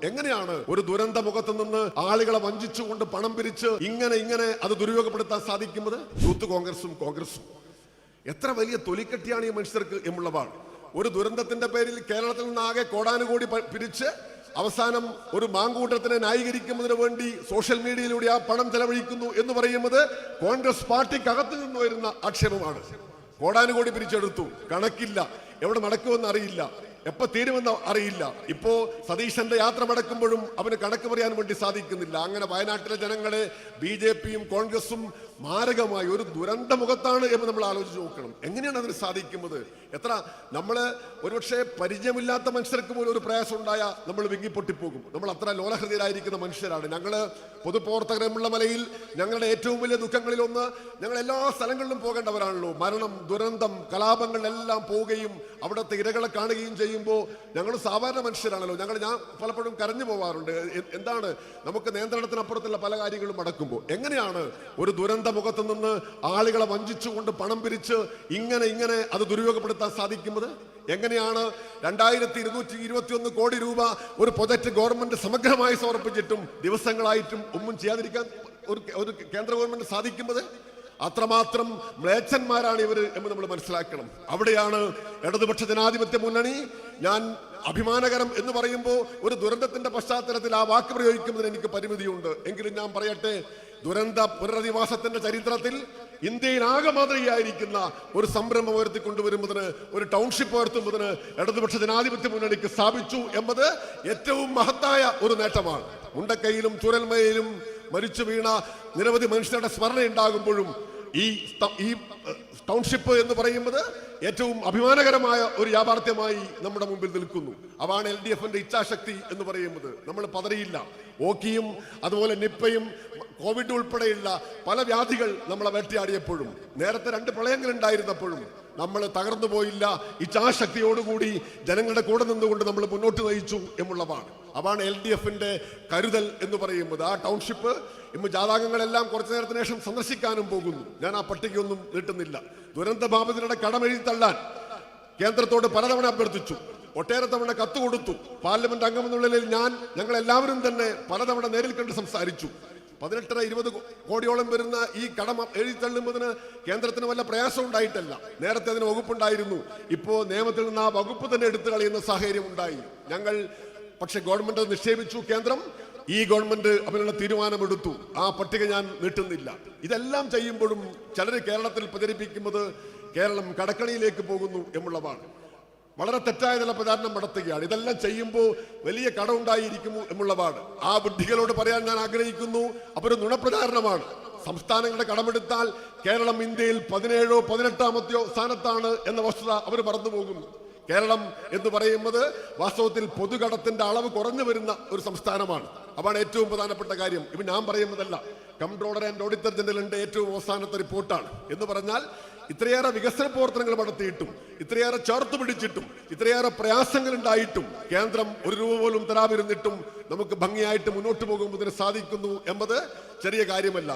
എങ്ങനെയാണ് ഒരു ദുരന്ത മുഖത്ത് നിന്ന് ആളുകളെ വഞ്ചിച്ചുകൊണ്ട് പണം പിരിച്ച് ഇങ്ങനെ അത് ദുരുപയോഗപ്പെടുത്താൻ സാധിക്കുന്നത്? യൂത്ത് കോൺഗ്രസും എത്ര വലിയ തൊലിക്കെട്ടിയാണ് ഈ മനുഷ്യർക്ക് എന്നുള്ളതാണ്. ഒരു ദുരന്തത്തിന്റെ പേരിൽ കേരളത്തിൽ നിന്നാകെ കോടാനുകോടി പിരിച്ച് അവസാനം ഒരു മാങ്കൂട്ടത്തിനെ ന്യായീകരിക്കുന്നതിന് വേണ്ടി സോഷ്യൽ മീഡിയയിലൂടെ ആ പണം ചെലവഴിക്കുന്നു എന്ന് പറയുന്നത് കോൺഗ്രസ് പാർട്ടിക്കകത്ത് നിന്ന് വരുന്ന ആക്ഷേപമാണ്. കോടാനുകോടി പിരിച്ചെടുത്തു, കണക്കില്ല, എവിടെ നടക്കുമെന്ന് അറിയില്ല, എപ്പോ തീരുമെന്ന് അറിയില്ല. ഇപ്പോ സതീശന്റെ യാത്ര മടക്കുമ്പോഴും അവന് കണക്ക് പറയാൻ വേണ്ടി സാധിക്കുന്നില്ല. അങ്ങനെ വയനാട്ടിലെ ജനങ്ങളെ ബി.ജെ.പിയും കോൺഗ്രസും മാരകമായി ഒരു ദുരന്ത മുഖത്താണ് എന്ന് നമ്മൾ ആലോചിച്ച് നോക്കണം. എങ്ങനെയാണ് അതിന് സാധിക്കുന്നത്? എത്ര നമ്മള് ഒരുപക്ഷെ പരിചയമില്ലാത്ത മനുഷ്യർക്ക് പോലും ഒരു പ്രയാസം ഉണ്ടായാൽ നമ്മൾ വിങ്ങിപ്പൊട്ടിപ്പോകും. നമ്മൾ അത്ര ലോലഹൃദയരായിരിക്കുന്ന മനുഷ്യരാണ്. ഞങ്ങള് പൊതുപ്രവർത്തകരുമുള്ള മലയിൽ ഞങ്ങളുടെ ഏറ്റവും വലിയ ദുഃഖങ്ങളിലൊന്ന്, ഞങ്ങൾ എല്ലാ സ്ഥലങ്ങളിലും പോകേണ്ടവരാണല്ലോ. മരണം, ദുരന്തം, കലാപങ്ങളിലെല്ലാം പോവുകയും അവിടുത്തെ ഇരകളെ കാണുകയും ചെയ്യുമ്പോൾ ഞങ്ങൾ സാധാരണ മനുഷ്യരാണല്ലോ. ഞാൻ പലപ്പോഴും കരഞ്ഞു പോവാറുണ്ട്. എന്താണ് നമുക്ക് നിയന്ത്രണത്തിനപ്പുറത്തുള്ള പല കാര്യങ്ങളും നടക്കുമ്പോൾ എങ്ങനെയാണ് ഒരു ദുരന്ത മുഖത്ത് നിന്ന് ആളുകളെ വഞ്ചിച്ചുകൊണ്ട് പണം പിരിച്ച് ഇങ്ങനെ അത് ദുരുപയോഗപ്പെടുത്താൻ സാധിക്കുന്നത്? എങ്ങനെയാണ് 2221 കോടി രൂപ ഒരു പ്രൊജക്ട് ഗവൺമെന്റ് സമഗ്രമായി സമർപ്പിച്ചിട്ടും ദിവസങ്ങളായിട്ടും ഒന്നും ചെയ്യാതിരിക്കാൻ ഒരു കേന്ദ്ര ഗവൺമെന്റ് സാധിക്കുന്നത്? അത്രമാത്രം മ്ലേച്ഛന്മാരാണ് ഇവർ എന്ന് നമ്മൾ മനസ്സിലാക്കണം. അവിടെയാണ് ഇടതുപക്ഷ ജനാധിപത്യ മുന്നണി, ഞാൻ അഭിമാനകരം എന്ന് പറയുമ്പോൾ ഒരു ദുരന്തത്തിന്റെ പശ്ചാത്തലത്തിൽ ആ വാക്ക് പ്രയോഗിക്കുന്നതിന് എനിക്ക് പരിമിതിയുണ്ട്. എങ്കിലും ഞാൻ പറയട്ടെ, ദുരന്ത പുനരധിവാസത്തിന്റെ ചരിത്രത്തിൽ ഇന്ത്യയിൽ ആകെ മാതൃകയായിരിക്കുന്ന ഒരു സംരംഭം ഉയർത്തിക്കൊണ്ടുവരുന്നതിന്, ഒരു ടൗൺഷിപ്പ് ഉയർത്തുന്നതിന് ഇടതുപക്ഷ ജനാധിപത്യ മുന്നണിക്ക് സ്ഥാപിച്ചു എന്നത് ഏറ്റവും മഹത്തായ ഒരു നേട്ടമാണ്. മുണ്ടക്കൈയിലും ചുരൽമയിലും മരിച്ചു വീണ നിരവധി മനുഷ്യരുടെ സ്മരണ ഉണ്ടാകുമ്പോഴും ഈ ടൗൺഷിപ്പ് എന്ന് പറയുന്നത് ഏറ്റവും അഭിമാനകരമായ ഒരു യാഥാർത്ഥ്യമായി നമ്മുടെ മുമ്പിൽ നിൽക്കുന്നു. അതാണ് LDFന്റെ ഇച്ഛാശക്തി എന്ന് പറയുന്നത്. നമ്മൾ പതറിയില്ല. ഓക്കിയും അതുപോലെ നിപ്പയും കോവിഡ് ഉൾപ്പെടെയുള്ള പല വ്യാധികൾ നമ്മളെ വേട്ടയാടിയപ്പോഴും, നേരത്തെ 2 പ്രളയങ്ങൾ ഉണ്ടായിരുന്നപ്പോഴും നമ്മൾ തകർന്നു പോയില്ല. ഇച്ഛാശക്തിയോടുകൂടി ജനങ്ങളുടെ കൂടെ നിന്നുകൊണ്ട് നമ്മൾ മുന്നോട്ട് നയിച്ചു എന്നുള്ളതാണ്. അതാണ് LDFന്റെ കരുതൽ എന്ന് പറയുന്നത്. ആ ടൗൺഷിപ്പ് ഇന്ന് ജാഥാംഗങ്ങളെല്ലാം കുറച്ചു നേരത്തിന് ശേഷം സന്ദർശിക്കാനും പോകുന്നു. ഞാൻ ആ പട്ടികയൊന്നും നീട്ടുന്നില്ല. ദുരന്ത ബാധിതരുടെ കടമെഴുതി തള്ളാൻ കേന്ദ്രത്തോട് പലതവണ അഭ്യർത്ഥിച്ചു, ഒട്ടേറെ തവണ കത്ത് കൊടുത്തു. പാർലമെന്റ് അംഗമെന്നുള്ളിൽ ഞങ്ങൾ എല്ലാവരും തന്നെ പലതവണ നേരിൽ കണ്ട് സംസാരിച്ചു. 18-20 കോടിയോളം വരുന്ന ഈ കടം എഴുതിത്തള്ളുന്നതിന് കേന്ദ്രത്തിന് വല്ല പ്രയാസം ഉണ്ടായിട്ടല്ല. നേരത്തെ അതിന് വകുപ്പുണ്ടായിരുന്നു. ഇപ്പോ നിയമത്തിൽ നിന്ന് ആ വകുപ്പ് തന്നെ എടുത്തു കളയുന്ന സാഹചര്യം ഉണ്ടായി. പക്ഷെ ഗവൺമെന്റ് നിക്ഷേപിച്ചു. കേന്ദ്രം, ഈ ഗവൺമെന്റ് അതിനുള്ള തീരുമാനമെടുത്തു. ആ പട്ടിക ഞാൻ നീട്ടുന്നില്ല. ഇതെല്ലാം ചെയ്യുമ്പോഴും ചിലർ കേരളത്തിൽ പ്രചരിപ്പിക്കുന്നത് കേരളം കടക്കണിയിലേക്ക് പോകുന്നു എന്നുള്ളതാണ്. വളരെ തെറ്റായ ചില പ്രചാരണം നടത്തുകയാണ്. ഇതെല്ലാം ചെയ്യുമ്പോൾ വലിയ കടമുണ്ടായിരിക്കുന്നു എന്നുള്ളതാണ്. ആ ബുദ്ധികളോട് പറയാൻ ഞാൻ ആഗ്രഹിക്കുന്നു, അതൊരു നുണപ്രചാരണമാണ്. സംസ്ഥാനങ്ങളുടെ കടമെടുത്താൽ കേരളം ഇന്ത്യയിൽ 17ഓ 18ആമത്തെയോ സ്ഥാനത്താണ് എന്ന വസ്തുത അവർ മറന്നു പോകുന്നു. കേരളം എന്ന് പറയുന്നത് വാസ്തവത്തിൽ പൊതുകടത്തിന്റെ അളവ് കുറഞ്ഞു വരുന്ന ഒരു സംസ്ഥാനമാണ്. അതാണ് ഏറ്റവും പ്രധാനപ്പെട്ട കാര്യം. ഇവ ഞാൻ പറയുന്നതല്ല, കംട്രോളർ ആൻഡ് ഓഡിറ്റർ ജനറലിന്റെ ഏറ്റവും അവസാനത്തെ റിപ്പോർട്ടാണ്. എന്ന് പറഞ്ഞാൽ ഇത്രയേറെ വികസന പ്രവർത്തനങ്ങൾ നടത്തിയിട്ടും, ഇത്രയേറെ ചേർത്ത് പിടിച്ചിട്ടും, ഇത്രയേറെ പ്രയാസങ്ങൾ ഉണ്ടായിട്ടും കേന്ദ്രം 1 രൂപ പോലും തരാതിരുന്നിട്ടും നമുക്ക് ഭംഗിയായിട്ട് മുന്നോട്ട് പോകുന്നതിന് സാധിക്കുന്നു എന്നത് ചെറിയ കാര്യമല്ല.